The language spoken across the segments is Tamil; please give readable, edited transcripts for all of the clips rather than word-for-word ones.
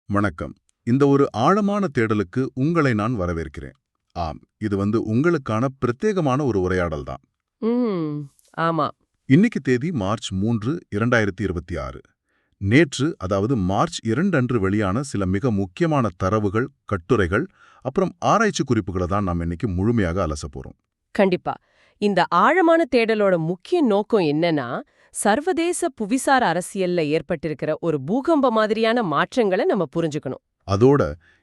வணக்கம். இந்த ஒரு ஆழமான தேடலுக்கு உங்களை நான் வரவேற்கிறேன். ஆம், இது உங்களுக்கான பிரத்யேகமான ஒரு உரையாடல் தான். ம் ஆமா. இன்னைக்கு தேதி மார்ச் 3, 2026. நேற்று, அதாவது மார்ச் 2 அன்று வெளியான சில மிக முக்கியமான தரவுகள், கட்டுரைகள், அப்புறம் ஆராய்ச்சி குறிப்புகளை தான் நாம் இன்னைக்கு முழுமையாக அலசப் போறோம். கண்டிப்பா. இந்த ஆழமான தேடலோட முக்கிய நோக்கம் என்னன்னா, சர்வதேச புவிசார் அரசியல்ல ஏற்பட்டிருக்கிற ஒரு பூகம்ப மாதிரியான மாற்றங்களை நம்ம புரிஞ்சுக்கணும். அதோட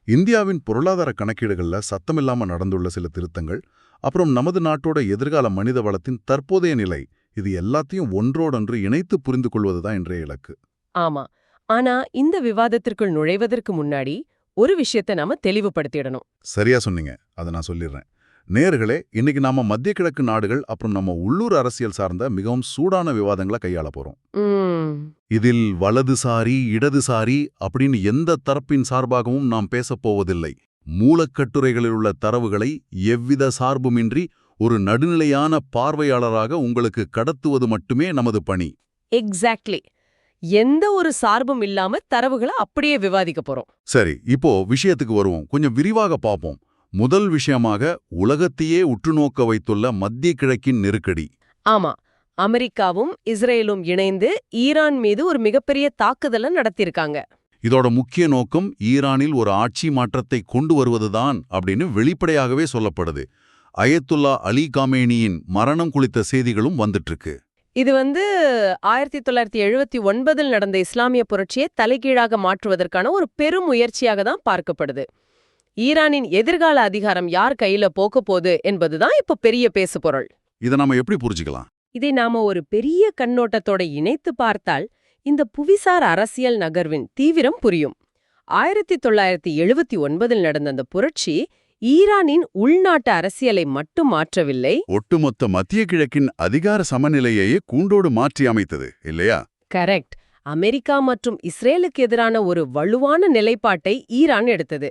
இந்தியாவின் பொருளாதார கணக்கீடுகள்ல சத்தமில்லாம நடந்துள்ள சில திருத்தங்கள், அப்புறம் நமது நாட்டோட எதிர்கால மனித வளத்தின் தற்போதைய நிலை, இது எல்லாத்தையும் ஒன்றோடொன்று இணைத்து புரிந்து கொள்வதுதான் இன்றைய இலக்கு. ஆமா. ஆனா இந்த விவாதத்திற்குள் நுழைவதற்கு முன்னாடி ஒரு விஷயத்தை நாம தெளிவுபடுத்திடணும். சரியா சொன்னீங்க. அதை நான் சொல்லிடுறேன். நேயர்களே, இன்னைக்கு நாம மத்திய கிழக்கு நாடுகள் அப்புறம் நம்ம உள்ளூர் அரசியல் சார்ந்த மிகவும் சூடான விவாதங்களை கையாள போறோம். ம் இதில் வலதுசாரி, இடதுசாரி அப்படின்னு எந்த தரப்பின் சார்பாகவும் நாம் பேசப் போவதில்லை. மூலக்கட்டுரைகளில் உள்ள தரவுகளை எவ்வித சார்புமின்றி ஒரு நடுநிலையான பார்வையாளராக உங்களுக்கு கடத்துவது மட்டுமே நமது பணி. எக்ஸாக்ட்லி. எந்த ஒரு சார்பும் இல்லாம தரவுகளை அப்படியே விவாதிக்க போறோம். சரி, இப்போ விஷயத்துக்கு வருவோம். கொஞ்சம் விரிவாக பார்ப்போம். முதல் விஷயமாக உலகத்தையே உற்றுநோக்க வைத்துள்ள மத்திய கிழக்கின் நெருக்கடி. ஆமா. அமெரிக்காவும் இஸ்ரேலும் இணைந்து ஈரான் மீது ஒரு மிகப்பெரிய தாக்குதலை நடத்தியிருக்காங்க. இதோட முக்கிய நோக்கம் ஈரானில் ஒரு ஆட்சி மாற்றத்தை கொண்டு வருவதுதான் அப்படின்னு வெளிப்படையாகவே சொல்லப்படுது. அயத்துல்லா அலி காமேனியின் மரணம் குறித்த செய்திகளும் வந்துட்டு இருக்கு. இது 1979 நடந்த இஸ்லாமிய புரட்சியை தலைகீழாக மாற்றுவதற்கான ஒரு பெரும் முயற்சியாக தான் பார்க்கப்படுது. ஈரானின் எதிர்கால அதிகாரம் யார் கையில போக போகுது என்பதுதான் இப்ப பெரிய பேசுபொருள். இதை நாம எப்படி புரிஞ்சுக்கலாம்? இதை நாம ஒரு பெரிய கண்ணோட்டத்தோட இணைத்து பார்த்தால் இந்த புவிசார் அரசியல் நகர்வின் தீவிரம் புரியும். 1979 நடந்த அந்த புரட்சி ஈரானின் உள்நாட்டு அரசியலை மட்டும் மாற்றவில்லை, ஒட்டுமொத்த மத்திய கிழக்கின் அதிகார சமநிலையையே கூண்டோடு மாற்றி அமைத்தது, இல்லையா? கரெக்ட். அமெரிக்கா மற்றும் இஸ்ரேலுக்கு எதிரான ஒரு வலுவான நிலைப்பாட்டை ஈரான் எடுத்தது.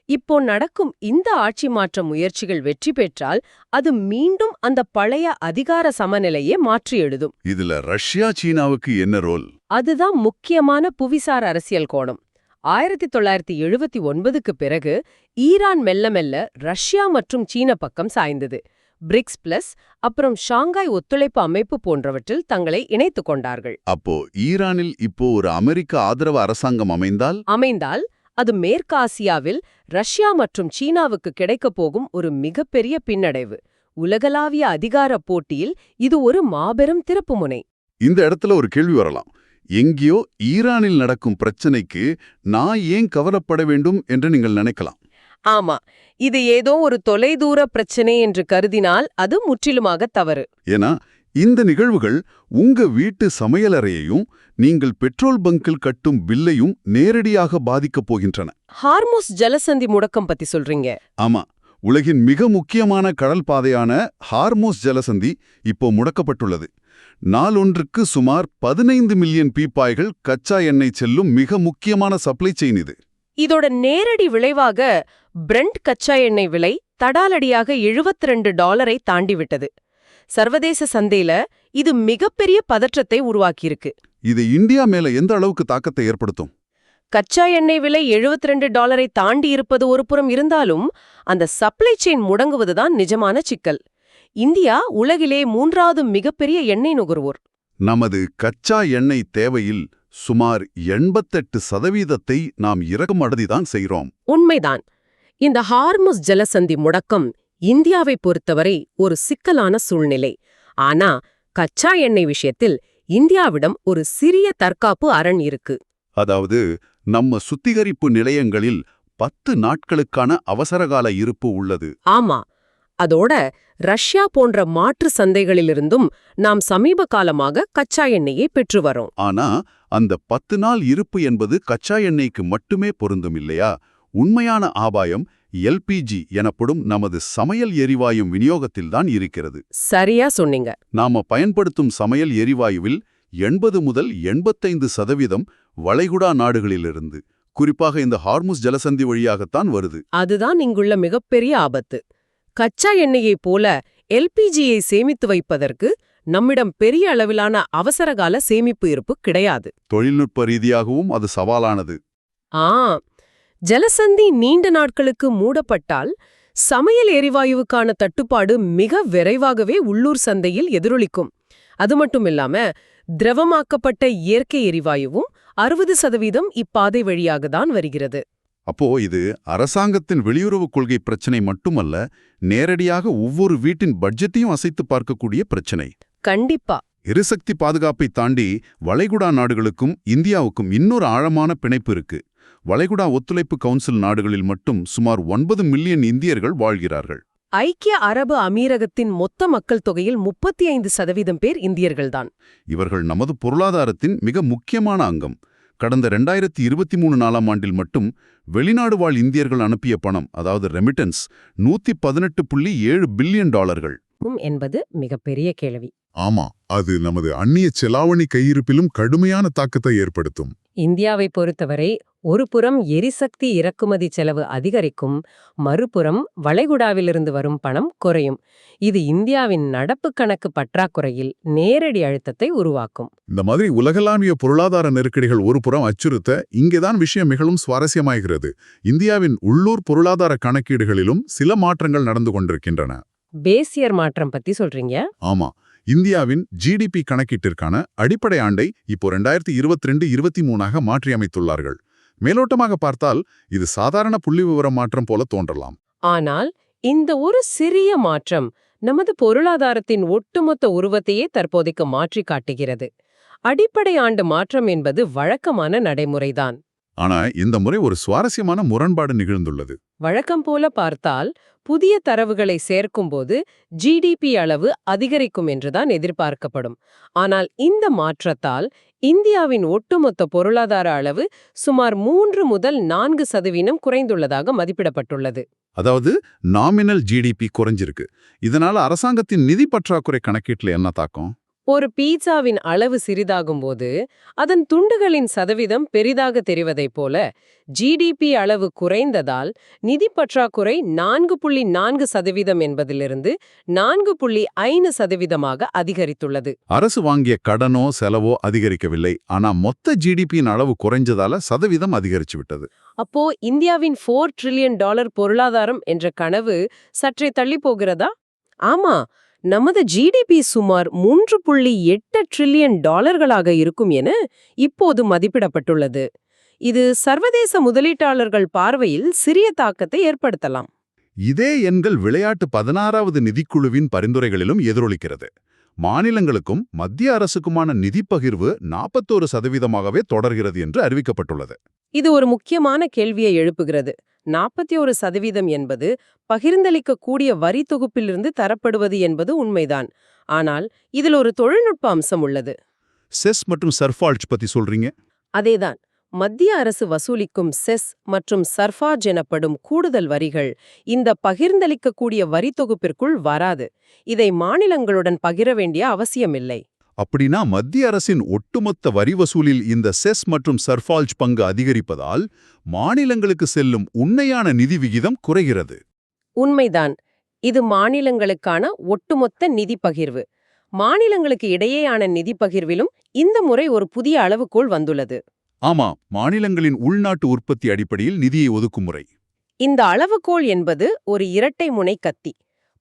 இப்போ நடக்கும் இந்த ஆட்சி மாற்ற முயற்சிகள் வெற்றி பெற்றால் அது மீண்டும் அந்த பழைய அதிகார சமநிலையே மாற்றி எழுதும். இதுல ரஷ்யா, சீனாவுக்கு என்ன ரோல்? அதுதான் முக்கியமான புவிசார் அரசியல் கோணம். 1979க்கு பிறகு ஈரான் மெல்ல மெல்ல ரஷ்யா மற்றும் சீன பக்கம் சாய்ந்தது. பிரிக்ஸ் பிளஸ் அப்புறம் ஷாங்காய் ஒத்துழைப்பு அமைப்பு போன்றவற்றில் தங்களை இணைத்துக் கொண்டார்கள். அப்போ ஈரானில் இப்போ ஒரு அமெரிக்க ஆதரவு அரசாங்கம் அமைந்தால் அது மேற்காசியாவில் ரஷ்யா மற்றும் சீனாவுக்கு கிடைக்கப் போகும் ஒரு மிகப்பெரிய பின்னடைவு. உலகளாவிய அதிகார போட்டியில் இது ஒரு மாபெரும் திருப்புமுனை. இந்த இடத்துல ஒரு கேள்வி வரலாம். எங்கேயோ ஈரானில் நடக்கும் பிரச்சனைக்கு நான் ஏன் கவலைப்பட வேண்டும் என்று நீங்கள் நினைக்கலாம். ஆமா, இது ஏதோ ஒரு தொலைதூர பிரச்சனை என்று கருதினால் அது முற்றிலுமாக தவறு. ஏன்னா இந்த நிகழ்வுகள் உங்க வீட்டு சமையலறையையும் நீங்கள் பெட்ரோல் பங்கில் கட்டும் பில்லையும் நேரடியாக பாதிக்கப் போகின்றன. ஹார்முஸ் ஜலசந்தி முடக்கம் பத்தி சொல்றீங்க? ஆமா, உலகின் மிக முக்கியமான கடல் பாதையான ஹார்முஸ் ஜலசந்தி இப்போ முடக்கப்பட்டுள்ளது. நாளொன்றுக்கு சுமார் 15 மில்லியன் பீப்பாய்கள் கச்சா எண்ணெய் செல்லும் மிக முக்கியமான சப்ளை செயின் இது. இதோட நேரடி விளைவாக பிரெண்ட் கச்சா எண்ணெய் விலை தடாலடியாக $72 தாண்டிவிட்டது. சர்வதேச சந்தையில இது மிகப்பெரிய பதற்றத்தை உருவாக்கியிருக்கு. இது இந்தியா மேல எந்த அளவுக்கு தாக்கத்தை ஏற்படுத்தும்? கச்சா எண்ணெய் விலை $72 தாண்டி இருப்பது ஒரு புறம் இருந்தாலும் அந்த சப்ளை செயின் முடங்குவதுதான் நிஜமான சிக்கல். இந்தியா உலகிலே 3வது மிகப்பெரிய எண்ணெய் நுகர்வோர். நமது கச்சா எண்ணெய் தேவையில் சுமார் 88% நாம் இறக்குமதிதான் செய்கிறோம். உண்மைதான். இந்த ஹார்முஸ் ஜலசந்தி முடக்கம் இந்தியாவை பொறுத்தவரை ஒரு சிக்கலான சூழ்நிலை. ஆனா கச்சா எண்ணெய் விஷயத்தில் இந்தியாவிடம் ஒரு சிறிய தற்காப்பு அரண் இருக்கு. அதாவது நம்ம சுத்திகரிப்பு நிலையங்களில் 10 நாட்களுக்கான அவசரகால இருப்பு உள்ளது. ஆமா. அதோட ரஷ்யா போன்ற மாற்று சந்தைகளிலிருந்தும் நாம் சமீப காலமாக கச்சா எண்ணெயை பெற்று வரோம். ஆனா அந்த 10 நாள் இருப்பு என்பது கச்சா எண்ணெய்க்கு மட்டுமே பொருந்தும், இல்லையா? உண்மையான ஆபாயம் எல்பிஜி எனப்படும் நமது சமையல் எரிவாயு விநியோகத்தில்தான் இருக்கிறது. சரியா சொன்னீங்க. நாம பயன்படுத்தும் சமையல் எரிவாயுவில் 80 முதல் 85% வளைகுடா நாடுகளிலிருந்து, குறிப்பாக இந்த ஹார்முஸ் ஜலசந்தி வழியாகத்தான் வருது. அதுதான் இங்குள்ள மிகப்பெரிய ஆபத்து. கச்சா எண்ணெயைப் போல எல்பிஜியை சேமித்து வைப்பதற்கு நம்மிடம் பெரிய அளவிலான அவசரகால சேமிப்பு இருப்பு கிடையாது. தொழில்நுட்ப ரீதியாகவும் அது சவாலானது. ஜலசந்தி நீண்ட நாட்களுக்கு மூடப்பட்டால் சமையல் எரிவாயுவுக்கான தட்டுப்பாடு மிக விரைவாகவே உள்ளூர் சந்தையில் எதிரொலிக்கும். அது மட்டும் இல்லாம திரவமாக்கப்பட்ட இயற்கை எரிவாயுவும் 60% இப்பாதை வழியாக தான் வருகிறது. அப்போ இது அரசாங்கத்தின் வெளியுறவுக் கொள்கை பிரச்சனை மட்டுமல்ல, நேரடியாக ஒவ்வொரு வீட்டின் பட்ஜெட்டையும் அசைத்து பார்க்கக்கூடிய பிரச்சனை. கண்டிப்பா. எரிசக்தி பாதுகாப்பை தாண்டி வளைகுடா நாடுகளுக்கும் இந்தியாவுக்கும் இன்னொரு ஆழமான பிணைப்பு இருக்கு. வளைகுடா ஒத்துழைப்பு கவுன்சில் நாடுகளில் மட்டும் சுமார் 9 மில்லியன் இந்தியர்கள் வாழ்கிறார்கள். ஐக்கிய அரபு அமீரகத்தின் மொத்த மக்கள் தொகையில் 35% பேர் இந்தியர்கள்தான். இவர்கள் நமது பொருளாதாரத்தின் மிக முக்கியமான அங்கம். கடந்த 2023 ஆண்டில் மட்டும் வெளிநாடு வாழ் இந்தியர்கள் அனுப்பிய பணம், அதாவது ரெமிட்டன்ஸ், $118.7 பில்லியன். என்பது மிகப்பெரிய கேள்வி. ஆமா, அது நமது அந்நிய செலாவணி கையிருப்பிலும் கடுமையான தாக்கத்தை ஏற்படுத்தும். இந்தியாவை பொறுத்தவரை ஒருபுறம் எரிசக்தி இறக்குமதி செலவு அதிகரிக்கும், மறுபுறம் வளைகுடாவிலிருந்து வரும் பணம் குறையும். இது இந்தியாவின் நடப்பு கணக்கு பற்றாக்குறையில் நேரடி அழுத்தத்தை உருவாக்கும். இந்த மாதிரி உலகளாவிய பொருளாதார நெருக்கடிகள் ஒருபுறம் அச்சுறுத்த, இங்கேதான் விஷயம் மிகவும் சுவாரஸ்யமாகிறது. இந்தியாவின் உள்ளூர் பொருளாதார கணக்கீடுகளிலும் சில மாற்றங்கள் நடந்து கொண்டிருக்கின்றன. பேசியர் மாற்றம் பத்தி சொல்றீங்க? ஆமா, இந்தியாவின் ஜிடிபி கணக்கீட்டிற்கான அடிப்படை ஆண்டை இப்போ 2022-23 மாற்றியமைத்துள்ளார்கள். மேலோட்டமாக பார்த்தால் இது சாதாரண புள்ளிவிவர மாற்றம் போல தோன்றலாம். ஆனால் இந்த ஒரு சிறிய மாற்றம் நமது பொருளாதாரத்தின் ஒட்டுமொத்த உருவத்தையே தற்போதைக்கு மாற்றி காட்டுகிறது. அடிப்படை ஆண்டு மாற்றம் என்பது வழக்கமான நடைமுறைதான். ஆனா இந்த முறை ஒரு சுவாரஸ்யமான முரண்பாடு நிகழ்ந்துள்ளது. வழக்கம் போல பார்த்தால் புதிய தரவுகளை சேர்க்கும்போது ஜிடிபி அளவு அதிகரிக்கும் என்றுதான் எதிர்பார்க்கப்படும். ஆனால் இந்த மாற்றத்தால் இந்தியாவின் ஒட்டுமொத்த பொருளாதார அளவு சுமார் 3 முதல் 4% குறைந்துள்ளதாக மதிப்பிடப்பட்டுள்ளது. அதாவது நாமினல் ஜிடிபி குறைஞ்சிருக்கு. இதனால அரசாங்கத்தின் நிதி பற்றாக்குறை கணக்கீட்டுல என்ன தாக்கம்? ஒரு பீட்சாவின் அளவு சிறிதாகும்போது அதன் துண்டுகளின் சதவீதம் பெரிதாக தெரிவதைப் போல ஜிடிபி அளவு குறைந்ததால் நிதி பற்றாக்குறை 4.4% என்பதிலிருந்து 4.5% அதிகரித்துள்ளது. அரசு வாங்கிய கடனோ செலவோ அதிகரிக்கவில்லை, ஆனா மொத்த ஜிடிபியின் அளவு குறைஞ்சதால சதவீதம் அதிகரிச்சு விட்டது. அப்போ இந்தியாவின் $4 trillion பொருளாதாரம் என்ற கனவு சற்றே தள்ளி போகிறதா? ஆமா, நமது ஜிடிபி சுமார் $3.8 trillion இருக்கும் என இப்போது மதிப்பிடப்பட்டுள்ளது. இது சர்வதேச முதலீட்டாளர்கள் பார்வையில் சிறிய தாக்கத்தை ஏற்படுத்தலாம். இதே எண்கள் விளையாட்டு 16வது நிதிக்குழுவின் பரிந்துரைகளிலும் எதிரொலிக்கிறது. மாநிலங்களுக்கும் மத்திய அரசுக்குமான நிதி பகிர்வு 41%ஆகவே தொடர்கிறது என்று அறிவிக்கப்பட்டுள்ளது. இது ஒரு முக்கியமான கேள்வியை எழுப்புகிறது. 41% என்பது பகிர்ந்தளிக்கக்கூடிய வரி தொகுப்பிலிருந்து தரப்படுவது என்பது உண்மைதான். ஆனால் இதில் ஒரு தொழில்நுட்ப அம்சம் உள்ளது. செஸ் மற்றும் சர்ஃபால்ஜ் பத்தி சொல்றீங்க? அதேதான். மத்திய அரசு வசூலிக்கும் செஸ் மற்றும் சர்ஃபார்ஜ் எனப்படும் கூடுதல் வரிகள் இந்த பகிர்ந்தளிக்கக்கூடிய வரி தொகுப்பிற்குள் வராது. இதை மாநிலங்களுடன் பகிர வேண்டிய அவசியமில்லை. அப்படின்னா மத்திய அரசின் ஒட்டுமொத்த வரி வசூலில் இந்த செஸ் மற்றும் சர்ஃபால்ஜ் பங்கு அதிகரிப்பதால் மாநிலங்களுக்கு செல்லும் உண்மையான நிதி விகிதம் குறைகிறது. உண்மைதான். இது மாநிலங்களுக்கான ஒட்டுமொத்த நிதி பகிர்வு. மாநிலங்களுக்கு இடையேயான நிதி பகிர்விலும் இந்த முறை ஒரு புதிய அளவுகோல் வந்துள்ளது. ஆமா, மாநிலங்களின் உள்நாட்டு உற்பத்தி அடிப்படையில் நிதியை ஒதுக்கும் முறை. இந்த அளவுகோல் என்பது ஒரு இரட்டை முனை கத்தி.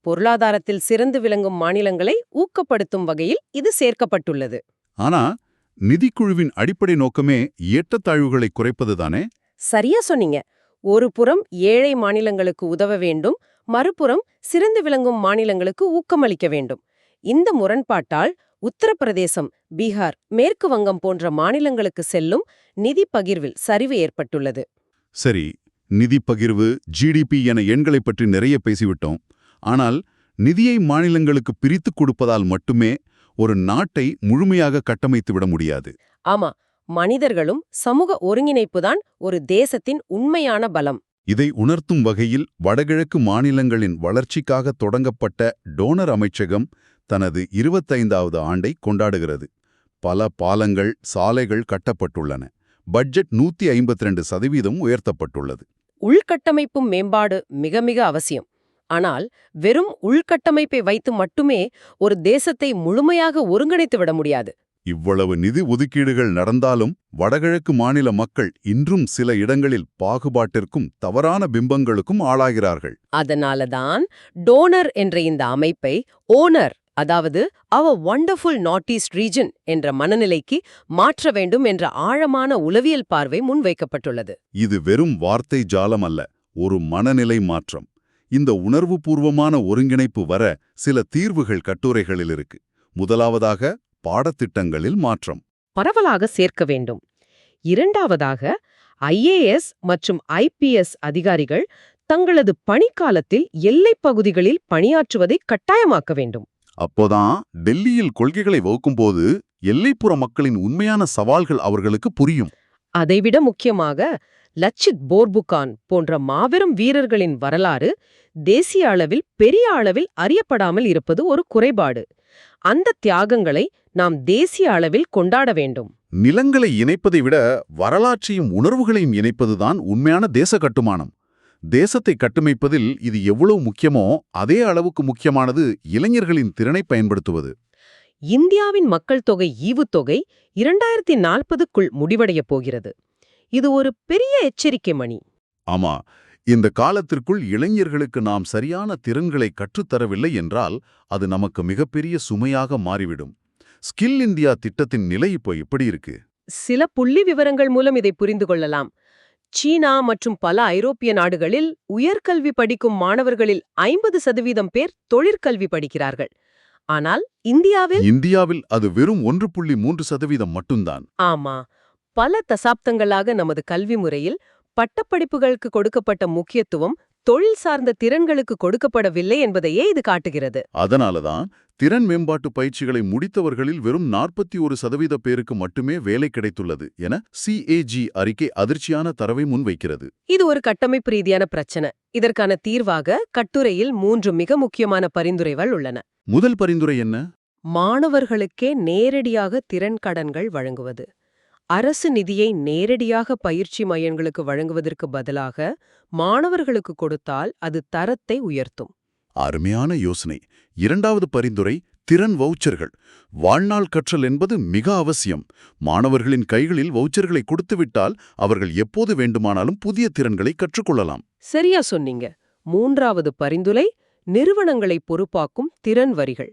பொருளாதாரத்தில் சிறந்து விளங்கும் மாநிலங்களை ஊக்கப்படுத்தும் வகையில் இது சேர்க்கப்பட்டுள்ளது. ஆனா நிதிக்குழுவின் அடிப்படை நோக்கமே ஏற்றத்தாழ்வுகளை குறைப்பதுதானே? சரியா சொன்னீங்க. ஒரு புறம் ஏழை மாநிலங்களுக்கு உதவ வேண்டும், மறுபுறம் சிறந்து விளங்கும் மாநிலங்களுக்கு ஊக்கமளிக்க வேண்டும். இந்த முரண்பாட்டால் உத்தரப்பிரதேசம், பீகார், மேற்கு வங்கம் போன்ற மாநிலங்களுக்கு செல்லும் நிதி பகிர்வில் சரிவு ஏற்பட்டுள்ளது. சரி, நிதி பகிர்வு, ஜிடிபி என எண்களை பற்றி நிறைய பேசிவிட்டோம். ஆனால் நிதியை மாநிலங்களுக்கு பிரித்துக் கொடுப்பதால் மட்டுமே ஒரு நாட்டை முழுமையாக கட்டமைத்து விட முடியாது. ஆமா, மனிதர்களும் சமூக ஒருங்கிணைப்புதான் ஒரு தேசத்தின் உண்மையான பலம். இதை உணர்த்தும் வகையில் வடகிழக்கு மாநிலங்களின் வளர்ச்சிக்காக தொடங்கப்பட்ட டோனர் அமைச்சகம் தனது 25வது ஆண்டை கொண்டாடுகிறது. பல பாலங்கள், சாலைகள் கட்டப்பட்டுள்ளன. பட்ஜெட் 152% உயர்த்தப்பட்டுள்ளது. உள்கட்டமைப்பு மேம்பாடு மிக மிக அவசியம். ஆனால் வெறும் உள்கட்டமைப்பை வைத்து மட்டுமே ஒரு தேசத்தை முழுமையாக ஒருங்கிணைத்து விட முடியாது. இவ்வளவு நிதி ஒதுக்கீடுகள் நடந்தாலும் வடகிழக்கு மாநில மக்கள் இன்றும் சில இடங்களில் பாகுபாட்டிற்கும் தவறான பிம்பங்களுக்கும் ஆளாகிறார்கள். அதனாலதான் டோனர் என்ற இந்த அமைப்பை ஓனர், அதாவது அவர் வண்டர்ஃபுல் நார்த் ஈஸ்ட் ரீஜன் என்ற மனநிலைக்கு மாற்ற வேண்டும் என்ற ஆழமான உளவியல் பார்வை முன்வைக்கப்பட்டுள்ளது. இது வெறும் வார்த்தை ஜாலம் அல்ல, ஒரு மனநிலை மாற்றம். இந்த உணர்வுபூர்வமான ஒருங்கிணைப்பு வர சில தீர்வுகள் கட்டுரைகளில் இருக்கு. முதலாவதாக, பாடத்திட்டங்களில் மாற்றம். பரவலாக சேர்க்க வேண்டும். இரண்டாவதாக, IAS மற்றும் IPS அதிகாரிகள் தங்களது பணிக்காலத்தில் எல்லைப் பகுதிகளில் பணியாற்றுவதை கட்டாயமாக்க வேண்டும். அப்போதான் டெல்லியில் கொள்கைகளை வகுக்கும்போது எல்லைப்புற மக்களின் உண்மையான சவால்கள் அவர்களுக்கு புரியும். அதைவிட முக்கியமாக, லச்சித் போர்புகான் போன்ற மாபெரும் வீரர்களின் வரலாறு தேசிய அளவில் பெரிய அளவில் அறியப்படாமல் இருப்பது ஒரு குறைபாடு. அந்த தியாகங்களை நாம் தேசிய அளவில் கொண்டாட வேண்டும். நிலங்களை இணைப்பதை விட வரலாற்றையும் உணர்வுகளையும் இணைப்பதுதான் உண்மையான தேச கட்டுமானம். தேசத்தை கட்டமைப்பதில் இது எவ்வளவு முக்கியமோ அதே அளவுக்கு முக்கியமானது இளைஞர்களின் திறனை பயன்படுத்துவது. இந்தியாவின் மக்கள் தொகை ஈவுத்தொகை 2040க்குள் முடிவடையப் போகிறது. இது ஒரு பெரிய எச்சரிக்கை மணி. ஆமா, இந்த காலத்திற்குள் இளைஞர்களுக்கு நாம் சரியான திறன்களை கற்றுத்தரவில்லை என்றால் அது நமக்கு மிகப்பெரிய சுமையாக மாறிவிடும். ஸ்கில் இந்தியா திட்டத்தின் நிலை இப்போ எப்படி இருக்கு? சில புள்ளி விவரங்கள் மூலம் இதை புரிந்து கொள்ளலாம். சீனா மற்றும் பல ஐரோப்பிய நாடுகளில் உயர்கல்வி படிக்கும் மாணவர்களில் 50% பேர் தொழிற்கல்வி படிக்கிறார்கள். ஆனால் இந்தியாவில் அது வெறும் 1.3% மட்டும்தான். ஆமா, பல தசாப்தங்களாக நமது கல்வி முறையில் பட்டப்படிப்புகளுக்கு கொடுக்கப்பட்ட முக்கியத்துவம் தொழில் சார்ந்த திறன்களுக்கு கொடுக்கப்படவில்லை என்பதையே இது காட்டுகிறது. அதனாலதான் திறன் மேம்பாட்டு பயிற்சிகளை முடித்தவர்களில் வெறும் 41% பேருக்கு மட்டுமே வேலை கிடைத்துள்ளது என CAG அறிக்கை அதிர்ச்சியான தரவை முன்வைக்கிறது. இது ஒரு கட்டமைப்பு ரீதியான பிரச்சனை. இதற்கான தீர்வாக கட்டுரையில் 3 மிக முக்கியமான பரிந்துரைகள் உள்ளன. முதல் பரிந்துரை என்ன? மாணவர்களுக்கே நேரடியாக திறன் கடன்கள் வழங்குவது. அரசு நிதியை நேரடியாக பயிற்சி மையங்களுக்கு வழங்குவதற்கு பதிலாக மாணவர்களுக்கு கொடுத்தால் அது தரத்தை உயர்த்தும். அருமையான யோசனை. இரண்டாவது பரிந்துரை, திறன் வவுச்சர்கள். வாழ்நாள் கற்றல் என்பது மிக அவசியம். மாணவர்களின் கைகளில் வவுச்சர்களை கொடுத்துவிட்டால் அவர்கள் எப்போது வேண்டுமானாலும் புதிய திறன்களை கற்றுக்கொள்ளலாம். சரியா சொன்னீங்க. மூன்றாவது பரிந்துரை, நிறுவனங்களை பொறுப்பாக்கும் திறன் வரிகள்.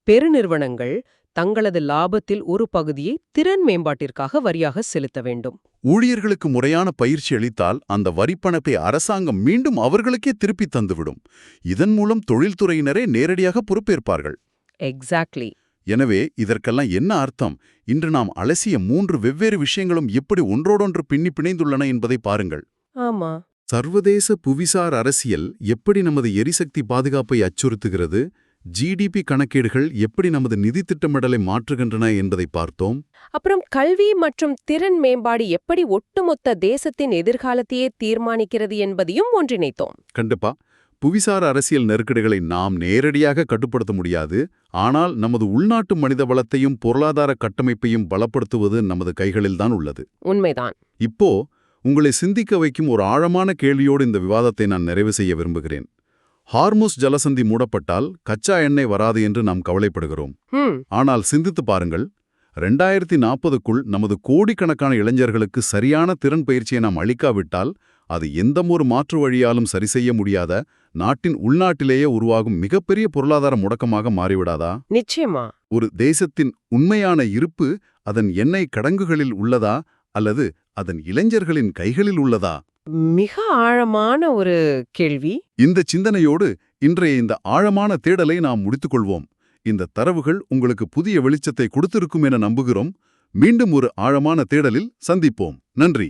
பெருநிறுவனங்கள் தங்களது லாபத்தில் ஒரு பகுதியை திறன் மேம்பாட்டிற்காக வரியாக செலுத்த வேண்டும். ஊழியர்களுக்கு முறையான பயிற்சி அளித்தால் அந்த வரிப்பணத்தை அரசாங்கம் மீண்டும் அவர்களுக்கே திருப்பி தந்துவிடும். இதன் மூலம் தொழில்துறையினரே நேரடியாக பொறுப்பேற்பார்கள். எக்ஸாக்ட்லி. எனவே இதற்கெல்லாம் என்ன அர்த்தம்? இன்று நாம் அலசிய 3 வெவ்வேறு விஷயங்களும் எப்படி ஒன்றோடொன்று பின்னி பிணைந்துள்ளன என்பதை பாருங்கள். ஆமா. சர்வதேச புவிசார் அரசியல் எப்படி நமது எரிசக்தி பாதுகாப்பை அச்சுறுத்துகிறது, GDP கணக்கீடுகள் எப்படி நமது நிதி திட்டமிடலை மாற்றுகின்றன என்பதை பார்த்தோம். அப்புறம் கல்வி மற்றும் திறன் மேம்பாடு எப்படி ஒட்டுமொத்த தேசத்தின் எதிர்காலத்தையே தீர்மானிக்கிறது என்பதையும் ஒன்றிணைத்தோம். கண்டிப்பா. புவிசார் அரசியல் நெருக்கடிகளை நாம் நேரடியாக கட்டுப்படுத்த முடியாது. ஆனால் நமது உள்நாட்டு மனித வளத்தையும் பொருளாதார கட்டமைப்பையும் பலப்படுத்துவது நமது கைகளில்தான் உள்ளது. உண்மைதான். இப்போ உங்களை சிந்திக்க வைக்கும் ஒரு ஆழமான கேள்வியோடு இந்த விவாதத்தை நான் நிறைவு செய்ய விரும்புகிறேன். ஹார்முஸ் ஜலசந்தி மூடப்பட்டால் கச்சா எண்ணெய் வராது என்று நாம் கவலைப்படுகிறோம். ஆனால் சிந்தித்து பாருங்கள், 2040க்குள் நமது கோடிக்கணக்கான இளைஞர்களுக்கு சரியான திறன் பயிற்சியை நாம் அளிக்காவிட்டால் அது எந்தமொரு மாற்று வழியாலும் சரிசெய்ய முடியாத நாட்டின் உள்நாட்டிலேயே உருவாகும் மிகப்பெரிய பொருளாதார முடக்கமாக மாறிவிடாதா? நிச்சயமா. ஒரு தேசத்தின் உண்மையான இருப்பு அதன் எண்ணெய் கடங்குகளில் உள்ளதா அல்லது அதன் இளைஞர்களின் கைகளில் உள்ளதா? மிக ஆழமான ஒரு கேள்வி. இந்த சிந்தனையோடு இன்றைய இந்த ஆழமான தேடலை நாம் முடித்துக்கொள்வோம். இந்த தரவுகள் உங்களுக்கு புதிய வெளிச்சத்தை கொடுத்திருக்கும் என நம்புகிறோம். மீண்டும் ஒரு ஆழமான தேடலில் சந்திப்போம். நன்றி.